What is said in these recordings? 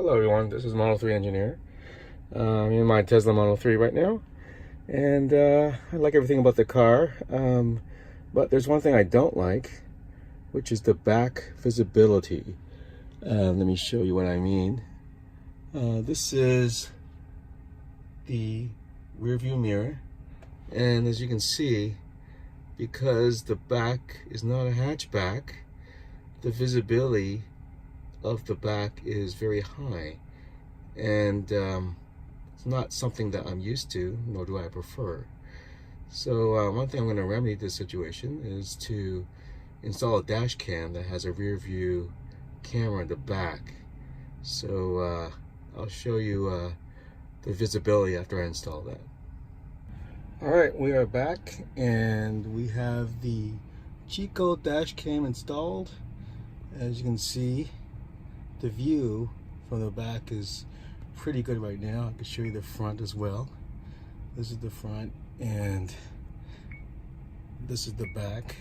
Hello everyone, this is Model 3 Engineer. I'm in my Tesla Model 3 right now, and I like everything about the car, but there's one thing I don't like, which is the back visibility. Let me show you what I mean. This is the rear view mirror, and as you can see, because the back is not a hatchback, the visibility of the back is very high, and it's not something that I'm used to, nor do I prefer. So one thing I'm going to remedy this situation is to install a dash cam that has a rear view camera in the back. So I'll show you the visibility after I install that. Alright, we are back and we have the Chico dash cam installed. As you can see, the view from the back is pretty good right now. I can show you the front as well. This is the front and this is the back.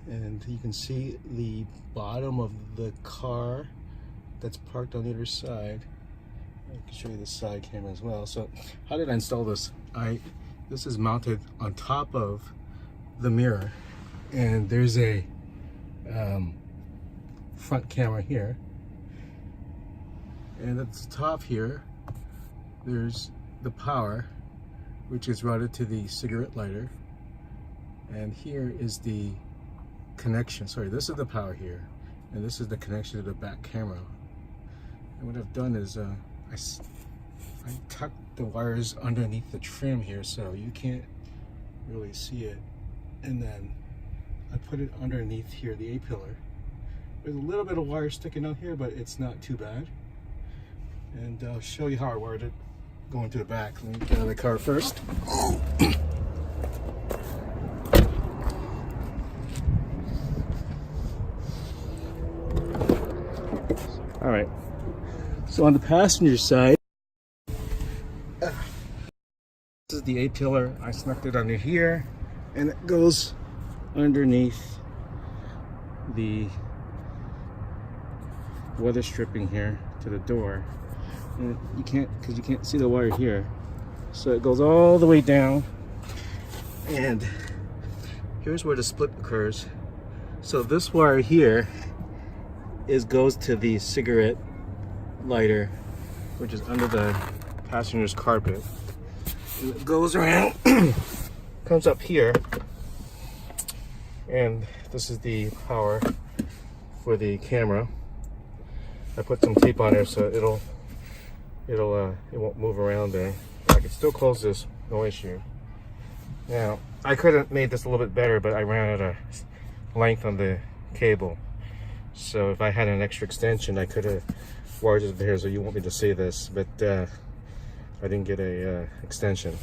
And you can see the bottom of the car that's parked on the other side. I can show you the side camera as well. So how did I install this? This is mounted on top of the mirror, and there's a front camera here, and at the top here there's the power, which is routed to the cigarette lighter, and here is the connection. Sorry, this is the power here, and this is the connection to the back camera. And what I've done is I tucked the wires underneath the trim here so you can't really see it, and then I put it underneath here, the A-pillar. There's a little bit of wire sticking out here, but it's not too bad. And I'll show you how I wired it going to the back. Let me get out of the car first. All right, so on the passenger side, this is the A-pillar. I snuck it under here, and it goes underneath the weather stripping here to the door, and you can't see the wire here, so it goes all the way down, and here's where the split occurs. So this wire here goes to the cigarette lighter, which is under the passenger's carpet, and it goes around comes up here, and this is the power for the camera. I put some tape on there so it won't move around there. I can still close this, no issue. Now, I could have made this a little bit better, but I ran out of length on the cable. So if I had an extra extension, I could have wired it there so you won't be able to see this, but I didn't get a extension.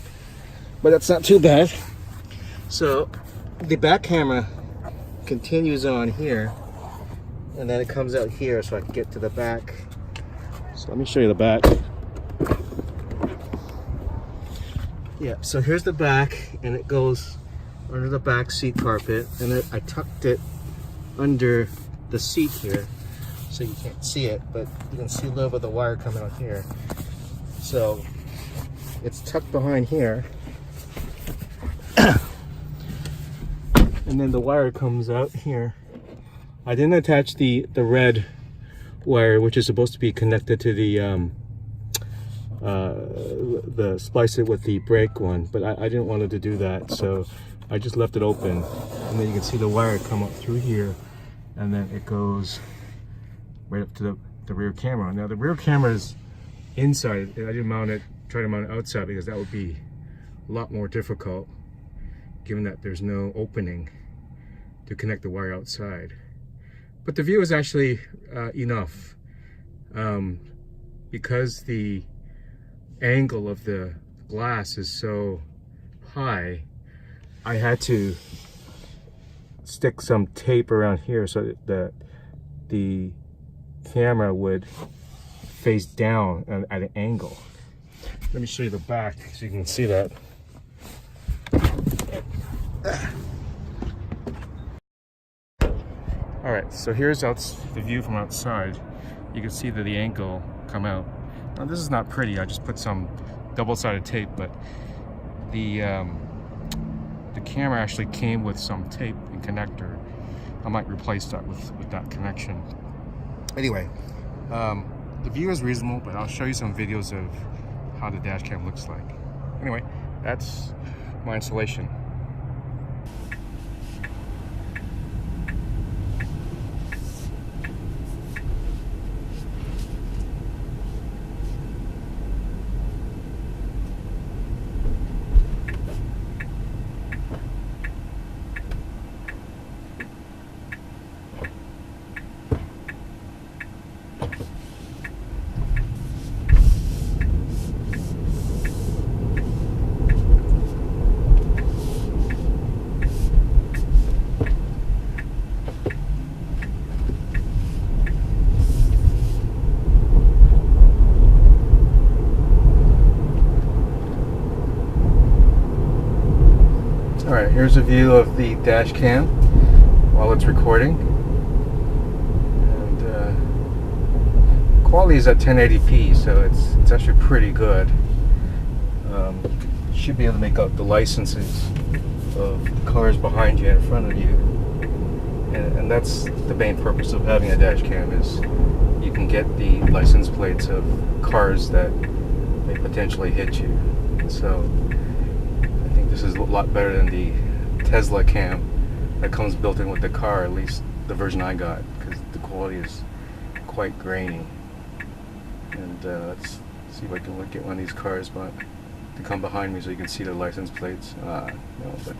But that's not too bad. So the back camera continues on here, and then it comes out here so I can get to the back. So let me show you the back. Yeah, so here's the back, and it goes under the back seat carpet, and then I tucked it under the seat here so you can't see it, but you can see a little bit of the wire coming out here. So it's tucked behind here, and then the wire comes out here. I didn't attach the red wire, which is supposed to be connected to the splice it with the brake one, but I didn't want it to do that, so I just left it open, and then you can see the wire come up through here, and then it goes right up to the rear camera. Now the rear camera is inside. I didn't try to mount it outside, because that would be a lot more difficult, given that there's no opening to connect the wire outside. But the view is actually enough, because the angle of the glass is so high. I had to stick some tape around here so that the camera would face down at an angle. Let me show you the back so you can see that. All right, so here's the view from outside. you can see that the angle come out. Now this is not pretty, I just put some double-sided tape, but the camera actually came with some tape and connector. I might replace that with that connection. Anyway, the view is reasonable, but I'll show you some videos of how the dash cam looks like. Anyway, that's my installation. Alright, here's a view of the dash cam while it's recording. And quality is at 1080p, so it's actually pretty good. You should be able to make out the licenses of the cars behind you and in front of you. And that's the main purpose of having a dash cam, is you can get the license plates of cars that may potentially hit you. So I think this is a lot better than the Tesla cam that comes built in with the car, at least the version I got, because the quality is quite grainy. And let's see if I can get one of these cars to come behind me so you can see the license plates. No, but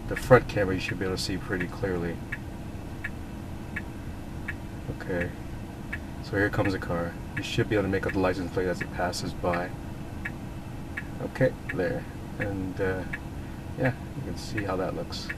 the front camera you should be able to see pretty clearly. Okay, so here comes a car. You should be able to make out the license plate as it passes by. Okay, there. And yeah, you can see how that looks.